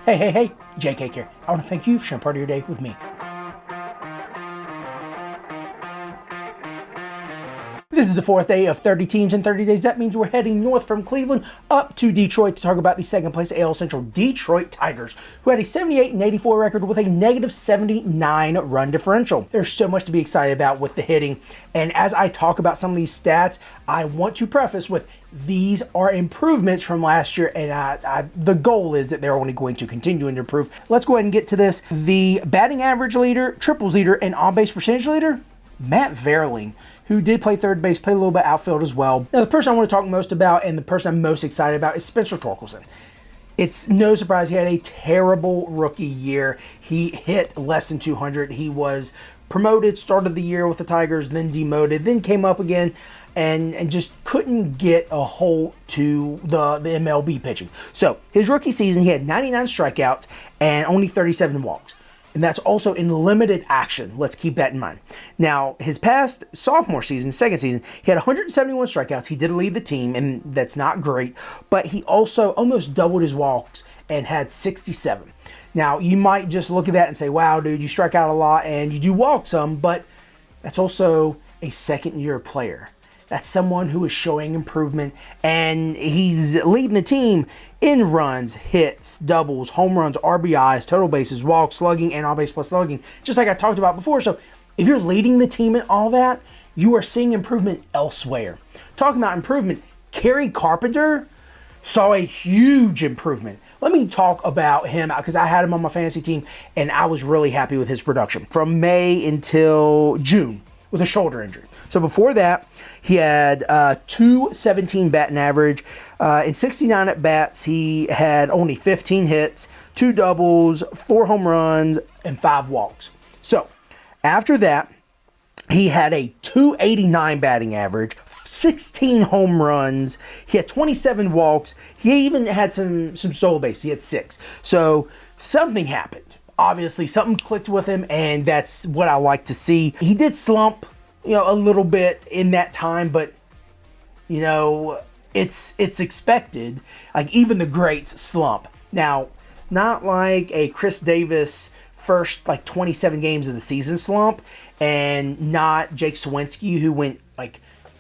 Hey, JK here. I want to thank you for sharing part of your day with me. This is the fourth day of 30 teams in 30 days. That means we're heading north from Cleveland up to Detroit to talk about the second place AL Central Detroit Tigers, who had a 78-84 record with a negative 79 run differential. There's so much to be excited about with the hitting, and as I talk about some of these stats, I want to preface with these are improvements from last year, and the goal is that they're only going to continue to improve. Let's go ahead and get to this. The batting average leader, triples leader, and on-base percentage leader, Matt Vierling, who did play third base, played a little bit outfield as well. Now, the person I want to talk most about and the person I'm most excited about is Spencer Torkelson. It's no surprise he had a terrible rookie year. He hit less than 200. He was promoted, started the year with the Tigers, then demoted, then came up again and just couldn't get a hold to the MLB pitching. So his rookie season, he had 99 strikeouts and only 37 walks. And that's also in limited action. Let's keep that in mind. Now, his past sophomore season, second season, he had 171 strikeouts. He did lead the team, and that's not great. But he also almost doubled his walks and had 67. Now, you might just look at that and say, wow, dude, you strike out a lot and you do walk some, but that's also a second-year player. That's someone who is showing improvement, and he's leading the team in runs, hits, doubles, home runs, RBIs, total bases, walks, slugging, and on-base plus slugging, just like I talked about before. So if you're leading the team in all that, you are seeing improvement elsewhere. Talking about improvement, Kerry Carpenter saw a huge improvement. Let me talk about him because I had him on my fantasy team, and I was really happy with his production from May until June with a shoulder injury. So before that, he had 217 batting average. In 69 at-bats, he had only 15 hits, 2 doubles, 4 home runs, and 5 walks. So after that, he had a 289 batting average, 16 home runs. He had 27 walks. He even had some solo base. He had 6. So something happened. Obviously, something clicked with him, and that's what I like to see. He did slump, a little bit in that time, but it's expected. Like, even the greats slump. Now, not like a Chris Davis first 27 games of the season slump, and not Jake Sawinski, who went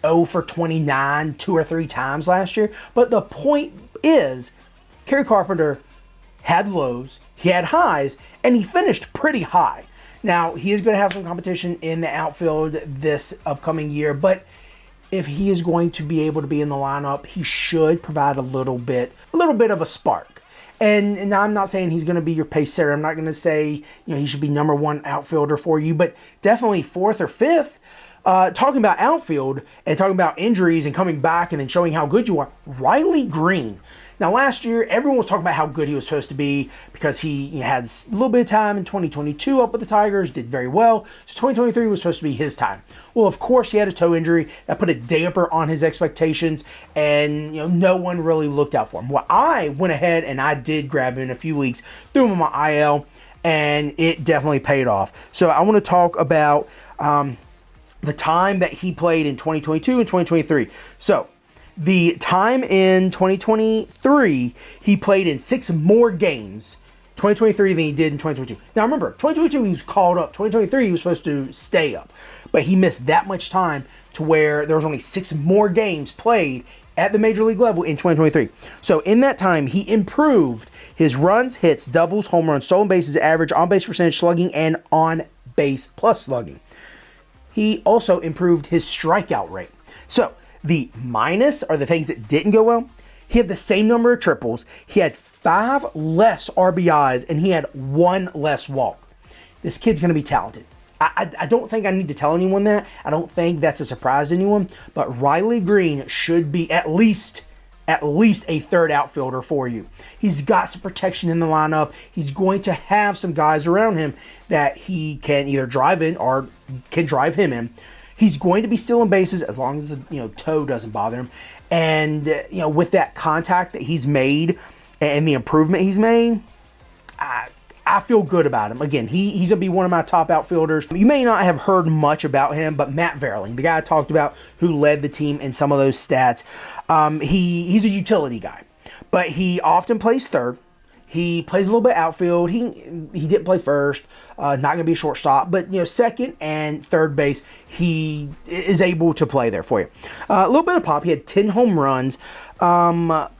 0 for 29 2 or 3 times last year. But the point is, Kerry Carpenter had lows, he had highs, and he finished pretty high. Now, he is going to have some competition in the outfield this upcoming year, but if he is going to be able to be in the lineup, he should provide a little bit of a spark. And I'm not saying he's going to be your pace setter. I'm not going to say he should be number 1 outfielder for you, but definitely 4th or 5th. Talking about outfield and talking about injuries and coming back and then showing how good you are, Riley Green. Now, last year, everyone was talking about how good he was supposed to be because he had a little bit of time in 2022 up with the Tigers, did very well. So 2023 was supposed to be his time. Well, of course, he had a toe injury that put a damper on his expectations, and no one really looked out for him. Well, I went ahead and I did grab him in a few leagues, threw him on my IL, and it definitely paid off. So I want to talk about the time that he played in 2022 and 2023. So the time in 2023, he played in 6 more games, 2023, than he did in 2022. Now remember, 2022 he was called up. 2023 he was supposed to stay up. But he missed that much time to where there was only 6 more games played at the major league level in 2023. So in that time, he improved his runs, hits, doubles, home runs, stolen bases, average, on-base percentage, slugging, and on-base plus slugging. He also improved his strikeout rate. So the minus are the things that didn't go well. He had the same number of triples. He had 5 less RBIs, and he had 1 less walk. This kid's going to be talented. I don't think I need to tell anyone that. I don't think that's a surprise to anyone. But Riley Green should be at least a 3rd outfielder for you. He's got some protection in the lineup. He's going to have some guys around him that he can either drive in or can drive him in. He's going to be stealing bases as long as the toe doesn't bother him. And with that contact that he's made and the improvement he's made, I feel good about him. Again, he's going to be one of my top outfielders. You may not have heard much about him, but Matt Vierling, the guy I talked about who led the team in some of those stats, he's a utility guy. But he often plays third. He plays a little bit outfield. He didn't play first. Not going to be a shortstop, but second and third base, he is able to play there for you. A little bit of pop. He had 10 home runs.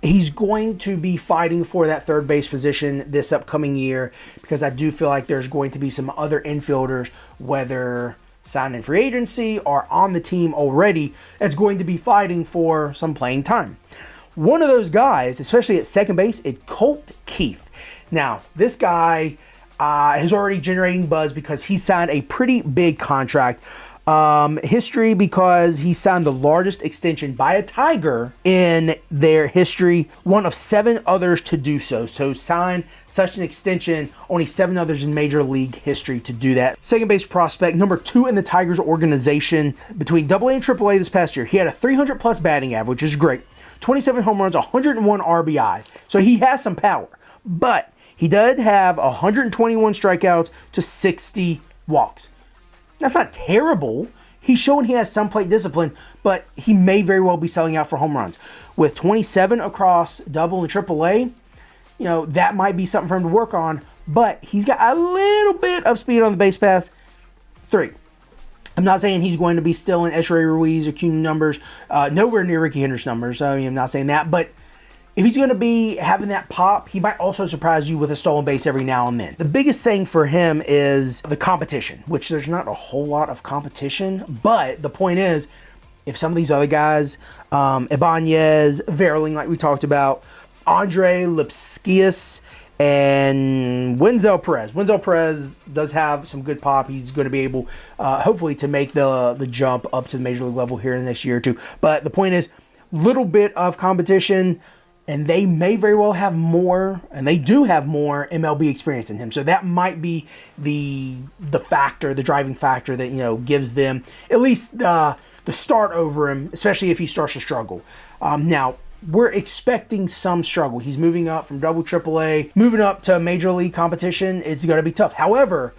He's going to be fighting for that third base position this upcoming year because I do feel like there's going to be some other infielders, whether signed in free agency or on the team already, that's going to be fighting for some playing time. One of those guys, especially at second base, is Colt Keith. Now, this guy is already generating buzz because he signed a pretty big contract. History because he signed the largest extension by a Tiger in their history, one of 7 others to do so. So signed such an extension, only 7 others in Major League history to do that. Second base prospect, number 2 in the Tigers organization between AA and AAA this past year. He had a 300 plus batting average, which is great. 27 home runs, 101 RBI. So he has some power, but he did have 121 strikeouts to 60 walks. That's not terrible. He's showing he has some plate discipline, but he may very well be selling out for home runs. With 27 across double and AAA, that might be something for him to work on, but he's got a little bit of speed on the base paths. 3. I'm not saying he's going to be still in Esteury Ruiz or Cunha numbers, nowhere near Ricky Henderson numbers. I'm not saying that, but if he's going to be having that pop, he might also surprise you with a stolen base every now and then. The biggest thing for him is the competition, which there's not a whole lot of competition, but the point is, if some of these other guys, Ibanez, Verling, like we talked about, Andre Lipskius, and Wenzel Perez. Wenzel Perez does have some good pop. He's going to be able, hopefully, to make the jump up to the major league level here in the next year or two. But the point is, little bit of competition, and they may very well have more, and they do have more MLB experience in him. So that might be the factor, the driving factor that gives them at least the start over him, especially if he starts to struggle. Now, we're expecting some struggle. He's moving up from double AAA, moving up to major league competition. It's going to be tough. However,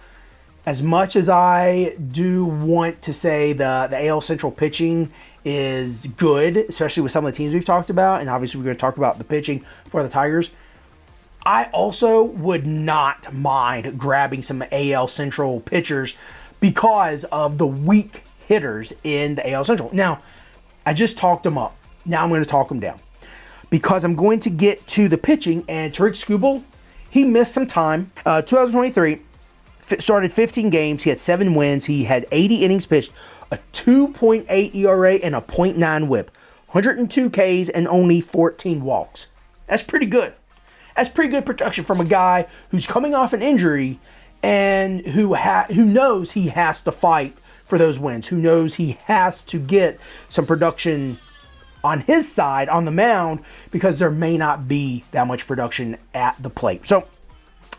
as much as I do want to say the AL Central pitching is good, especially with some of the teams we've talked about, and obviously we're going to talk about the pitching for the Tigers, I also would not mind grabbing some AL Central pitchers because of the weak hitters in the AL Central. Now, I just talked them up. Now I'm going to talk them down because I'm going to get to the pitching, and Tarik Skubal, he missed some time. 2023, started 15 games. He had 7 wins. He had 80 innings pitched, a 2.8 ERA, and a .9 whip. 102 Ks and only 14 walks. That's pretty good. That's pretty good production from a guy who's coming off an injury and who knows he has to fight for those wins, who knows he has to get some production on his side on the mound because there may not be that much production at the plate. So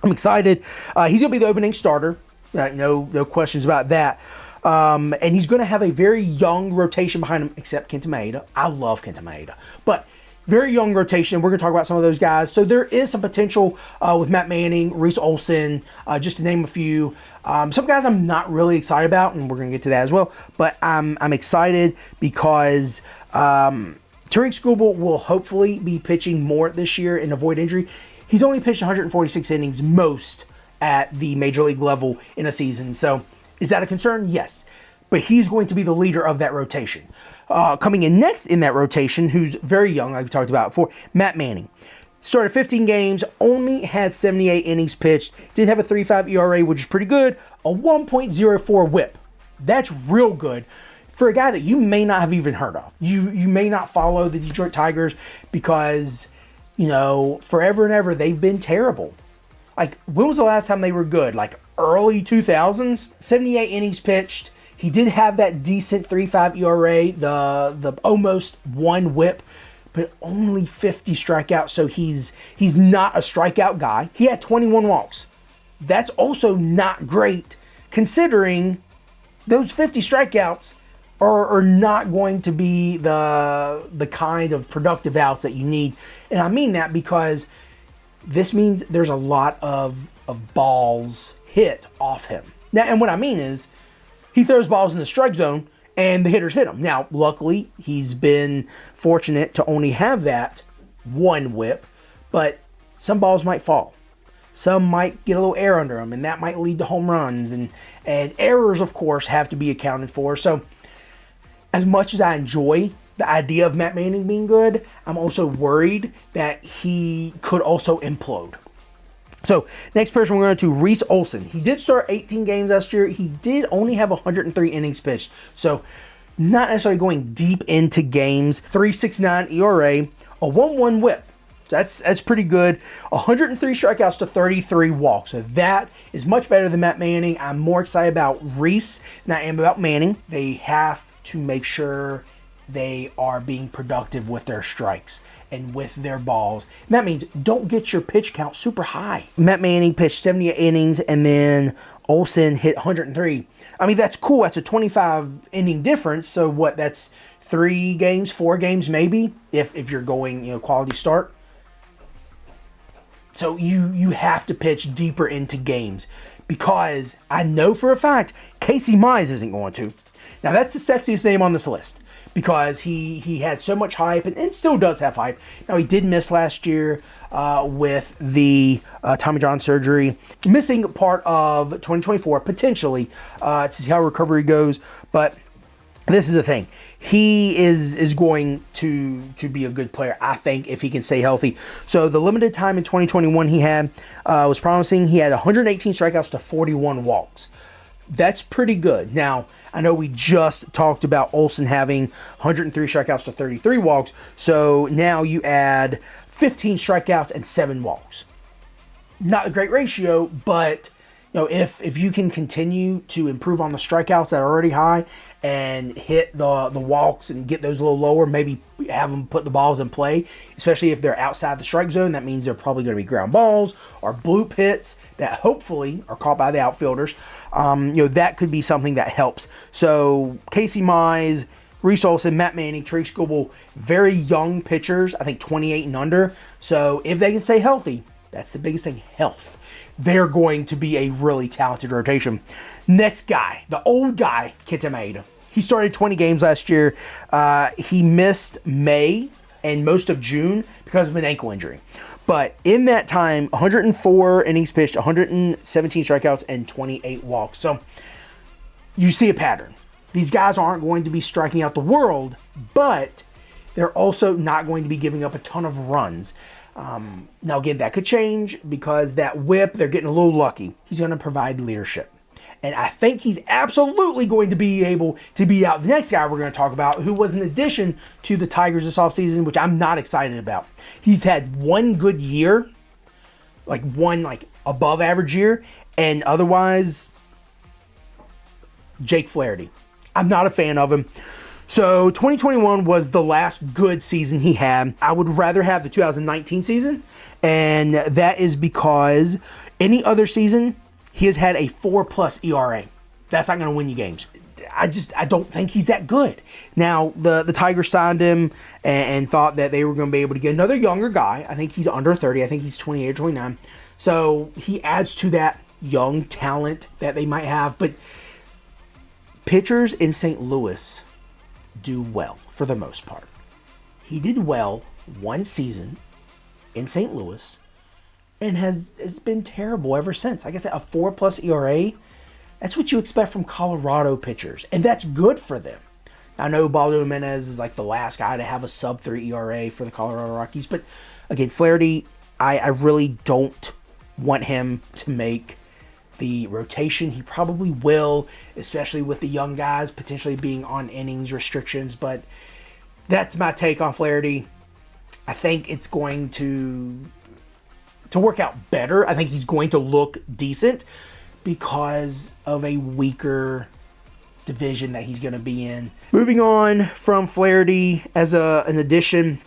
I'm excited. He's going to be the opening starter. No questions about that. And he's going to have a very young rotation behind him, except Kenta Maeda. I love Kenta Maeda. But very young rotation. We're going to talk about some of those guys. So there is some potential with Matt Manning, Reese Olson, just to name a few. Some guys I'm not really excited about, and we're going to get to that as well. But I'm excited because Tarik Skubal will hopefully be pitching more this year and avoid injury. He's only pitched 146 innings most at the major league level in a season. So is that a concern? Yes. But he's going to be the leader of that rotation. Coming in next in that rotation, who's very young, like we talked about before, Matt Manning. Started 15 games, only had 78 innings pitched, did have a 3.5 ERA, which is pretty good, a 1.04 whip. That's real good for a guy that you may not have even heard of. You may not follow the Detroit Tigers because, forever and ever, they've been terrible. Like, when was the last time they were good? Like, early 2000s? 78 innings pitched. He did have that decent 3.5 ERA, the almost 1 whip, but only 50 strikeouts, so he's not a strikeout guy. He had 21 walks. That's also not great, considering those 50 strikeouts are not going to be the kind of productive outs that you need. And I mean that because this means there's a lot of balls hit off him. Now, and what I mean is, he throws balls in the strike zone and the hitters hit him. Now, luckily, he's been fortunate to only have that 1 whip, but some balls might fall. some might get a little air under them, and that might lead to home runs. And errors, of course, have to be accounted for. So as much as I enjoy the idea of Matt Manning being good, I'm also worried that he could also implode. So next person we're going to Reese Olson. He did start 18 games last year. He did only have 103 innings pitched. So not necessarily going deep into games. 3.69 ERA, a 1.1 WHIP. That's pretty good. 103 strikeouts to 33 walks. So that is much better than Matt Manning. I'm more excited about Reese than I am about Manning. They have to make sure they are being productive with their strikes and with their balls. And that means don't get your pitch count super high. Matt Manning pitched 78 innings, and then Olson hit 103. I mean, that's cool. That's a 25 inning difference. So what, that's 3 games, 4 games maybe, if you're going, quality start. So you have to pitch deeper into games, because I know for a fact Casey Mize isn't going to. Now, that's the sexiest name on this list, because he had so much hype, and still does have hype. Now, he did miss last year with the Tommy John surgery, missing part of 2024 potentially to see how recovery goes. But this is the thing. He is going to be a good player, I think, if he can stay healthy. So the limited time in 2021 he had was promising. He had 118 strikeouts to 41 walks. That's pretty good. Now, I know we just talked about Olson having 103 strikeouts to 33 walks. So now you add 15 strikeouts and 7 walks. Not a great ratio, but if you can continue to improve on the strikeouts that are already high and hit the walks and get those a little lower, maybe have them put the balls in play, especially if they're outside the strike zone. That means they're probably going to be ground balls or bloop hits that hopefully are caught by the outfielders. That could be something that helps. So Casey Mize, Reese Olson, Matt Manning, Trey Skubal, very young pitchers, I think 28 and under. So if they can stay healthy, that's the biggest thing, health. They're going to be a really talented rotation. Next guy, the old guy, Kenta Maeda. He started 20 games last year. He missed May and most of June because of an ankle injury. But in that time, 104 innings pitched, 117 strikeouts, and 28 walks. So you see a pattern. These guys aren't going to be striking out the world, but they're also not going to be giving up a ton of runs. Now, again, that could change because that whip, they're getting a little lucky. He's going to provide leadership. And I think he's absolutely going to be able to beat out the next guy we're going to talk about, who was an addition to the Tigers this offseason, which I'm not excited about. He's had one good year, one above average year, and otherwise, Jake Flaherty. I'm not a fan of him. So 2021 was the last good season he had. I would rather have the 2019 season, and that is because any other season, he has had a 4+ ERA. That's not going to win you games. I don't think he's that good. Now, the Tigers signed him and thought that they were going to be able to get another younger guy. I think he's under 30. I think he's 28 or 29. So he adds to that young talent that they might have. But pitchers in St. Louis do well for the most part. He did well one season in St. Louis and has been terrible ever since. Like I said, a 4+ ERA, that's what you expect from Colorado pitchers, and that's good for them. I know Baldo Jimenez is the last guy to have a sub-3 ERA for the Colorado Rockies, but again, Flaherty, I really don't want him to make the rotation. He probably will, especially with the young guys potentially being on innings restrictions, but that's my take on Flaherty. I think it's going to work out better. I think he's going to look decent because of a weaker division that he's going to be in. Moving on from Flaherty as an addition,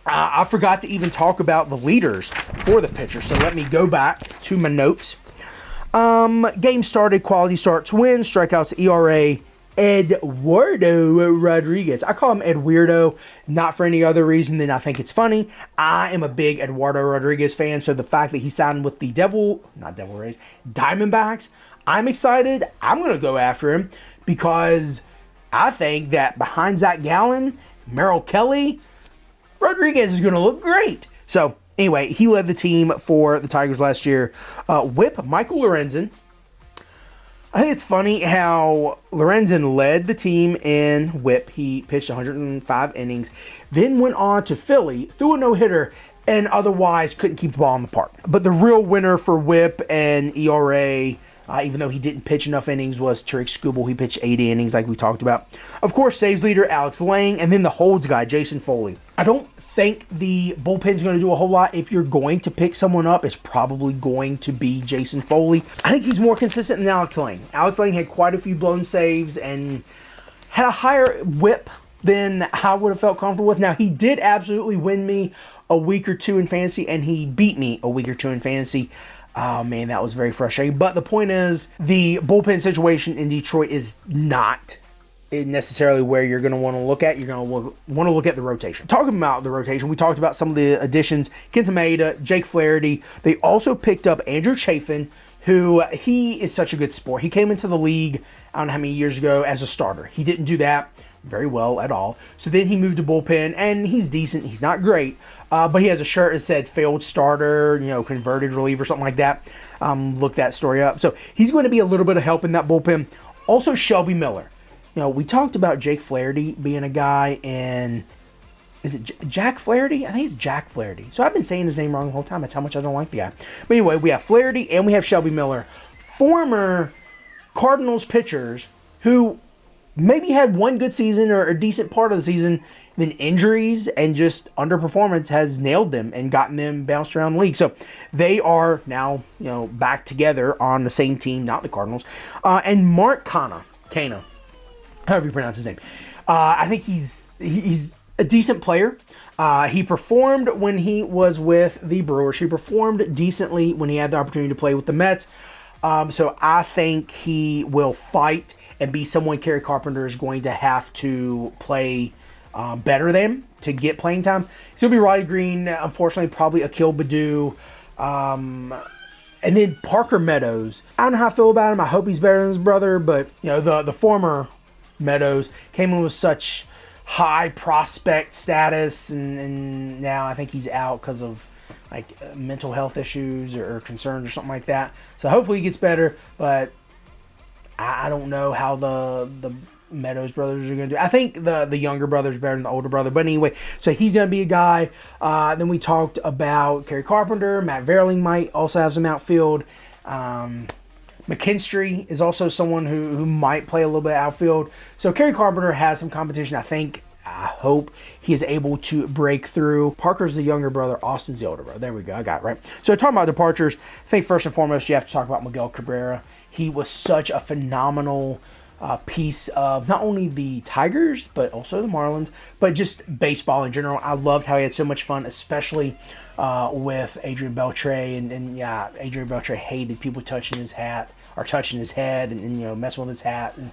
I forgot to even talk about the leaders for the pitcher, so let me go back to my notes. Game started, quality starts, wins, strikeouts, ERA, Eduardo Rodriguez. I call him Ed Weirdo, not for any other reason than I think it's funny. I am a big Eduardo Rodriguez fan, so the fact that he signed with the Diamondbacks, I'm excited. I'm going to go after him because I think that behind Zach Gallen, Merrill Kelly, Rodriguez is going to look great. So Anyway, he led the team for the Tigers last year. Whip, Michael Lorenzen. I think it's funny how Lorenzen led the team in whip. He pitched 105 innings, then went on to Philly, threw a no-hitter, and otherwise couldn't keep the ball in the park. But the real winner for whip and ERA, even though he didn't pitch enough innings, was Tarik Skubal. He pitched 80 innings like we talked about. Of course, saves leader Alex Lange, and then the holds guy, Jason Foley. I don't think the bullpen's going to do a whole lot. If you're going to pick someone up, it's probably going to be Jason Foley. I think he's more consistent than Alex Lange. Alex Lange had quite a few blown saves and had a higher whip than I would have felt comfortable with. Now, he did absolutely win me a week or two in fantasy, and he beat me a week or two in fantasy. Oh, man, that was very frustrating. But the point is, the bullpen situation in Detroit is not necessarily where you're going to want to look at. You're going to want to look at the rotation. Talking about the rotation, we talked about some of the additions. Kenta Maeda, Jake Flaherty. They also picked up Andrew Chafin, who he is such a good sport. He came into the league, I don't know how many years ago, as a starter. He didn't do that very well at all. So then he moved to bullpen, and he's decent. He's not great, but he has a shirt that said failed starter, converted reliever, something like that. Look that story up. So he's going to be a little bit of help in that bullpen. Also, Shelby Miller. We talked about Jake Flaherty being a guy, and is it Jack Flaherty? I think it's Jack Flaherty. So I've been saying his name wrong the whole time. That's how much I don't like the guy. But anyway, we have Flaherty and we have Shelby Miller, former Cardinals pitchers who maybe had one good season or a decent part of the season, then injuries and just underperformance has nailed them and gotten them bounced around the league. So they are now, back together on the same team, not the Cardinals. And Mark Canha, however you pronounce his name. I think he's a decent player. He performed when he was with the Brewers. He performed decently when he had the opportunity to play with the Mets. So I think he will fight and be someone Kerry Carpenter is going to have to play better than to get playing time. He's going to be Riley Green, unfortunately, probably Akil Baddoo. And then Parker Meadows. I don't know how I feel about him. I hope he's better than his brother, but the former Meadows came in with such high prospect status, and now I think he's out because of mental health issues or concerns or something like that. So hopefully he gets better, but I don't know how the Meadows brothers are going to do. I think the younger brother is better than the older brother. But anyway, so he's going to be a guy. Then we talked about Kerry Carpenter. Matt Vierling might also have some outfield. McKinstry is also someone who might play a little bit outfield. So Kerry Carpenter has some competition. I hope he is able to break through. Parker's the younger brother. Austin's the older brother. There we go. I got it right. So talking about departures, I think first and foremost you have to talk about Miguel Cabrera. He was such a phenomenal piece of not only the Tigers, but also the Marlins, but just baseball in general. I loved how he had so much fun, especially with Adrian Beltre. And yeah, Adrian Beltre hated people touching his hat or touching his head and messing with his hat. And,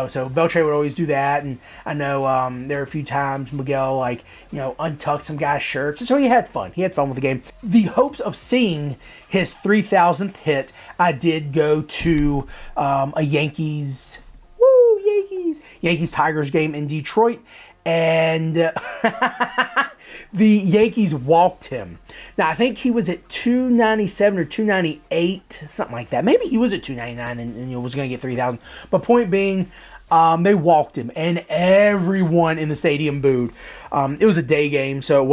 so Beltre would always do that. And I know there were a few times Miguel, untucked some guys' shirts. And so he had fun. He had fun with the game. The hopes of seeing his 3,000th hit, I did go to a Yankees Tigers game in Detroit, and the Yankees walked him. Now I think he was at 297 or 298, something like that. Maybe he was at 299 and was going to get 3,000. But point being, they walked him, and everyone in the stadium booed. It was a day game, so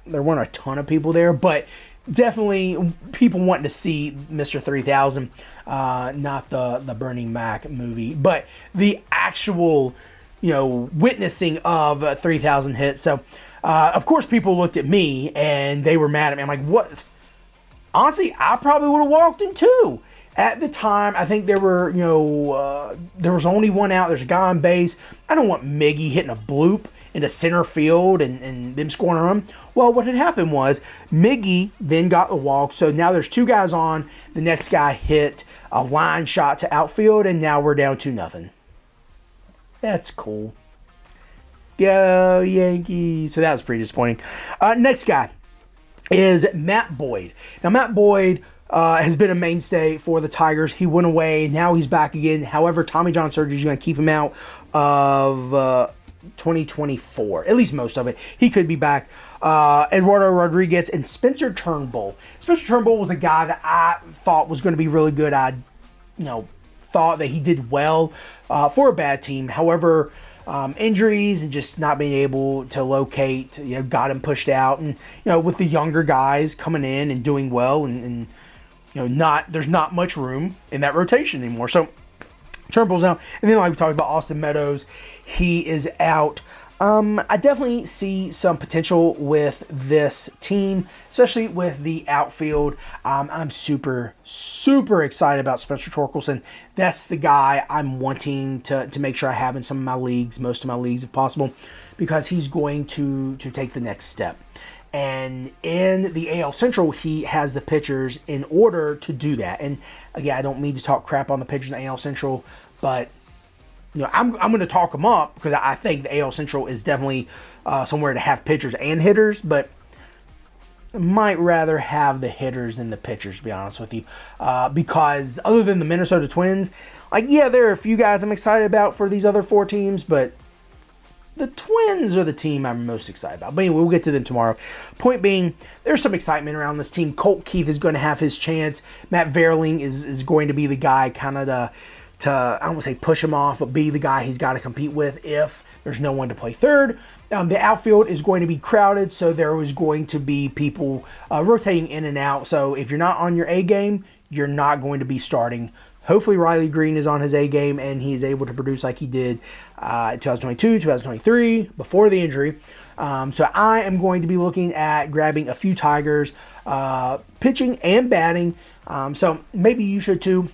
there weren't a ton of people there, but definitely people wanting to see Mr. 3000, not the Burning Mac movie, but the actual, witnessing of 3000 hits. So, of course, people looked at me and they were mad at me. I'm like, what? Honestly, I probably would have walked him too. At the time, I think there were, there was only one out. There's a guy on base. I don't want Miggy hitting a bloop into center field and them scoring a run. Well, what had happened was Miggy then got the walk. So now there's two guys on. The next guy hit a line shot to outfield, and now we're down 2-0. That's cool. Go Yankees. So that was pretty disappointing. Next guy is Matt Boyd. Now, Matt Boyd has been a mainstay for the Tigers. He went away. Now he's back again. However, Tommy John surgery is going to keep him out of 2024, at least most of it. He could be back. Eduardo Rodriguez and Spencer Turnbull. Spencer Turnbull was a guy that I thought was going to be really good. I, thought that he did well for a bad team. However, injuries and just not being able to locate, got him pushed out. And with the younger guys coming in and doing well, and there's not much room in that rotation anymore. So Turnbull's out, and then like we talked about, Austin Meadows, he is out. I definitely see some potential with this team, especially with the outfield. I'm super, super excited about Spencer Torkelson. That's the guy I'm wanting to make sure I have in some of my leagues, most of my leagues if possible, because he's going to take the next step. And in the AL Central, he has the pitchers in order to do that. And again, I don't mean to talk crap on the pitchers in the AL Central, but I'm going to talk them up because I think the AL Central is definitely somewhere to have pitchers and hitters, but I might rather have the hitters than the pitchers, to be honest with you. Because other than the Minnesota Twins, there are a few guys I'm excited about for these other 4 teams, but the Twins are the team I'm most excited about. But anyway, we'll get to them tomorrow. Point being, there's some excitement around this team. Colt Keith is going to have his chance. Matt Vierling is going to be the guy kind of to I don't want to say push him off, but be the guy he's got to compete with if there's no one to play third. The outfield is going to be crowded, so there is going to be people rotating in and out. So if you're not on your A game, you're not going to be starting. Hopefully Riley Green is on his A game and he's able to produce like he did in 2022, 2023, before the injury. So I am going to be looking at grabbing a few Tigers, pitching and batting. So maybe you should too.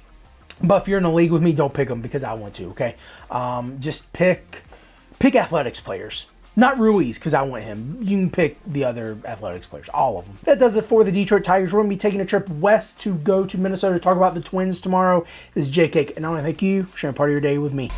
But if you're in a league with me, don't pick them because I want to, okay? Just pick Athletics players. Not Ruiz, because I want him. You can pick the other Athletics players, all of them. That does it for the Detroit Tigers. We're going to be taking a trip west to go to Minnesota to talk about the Twins tomorrow. This is Jake Cake, and I want to thank you for sharing part of your day with me.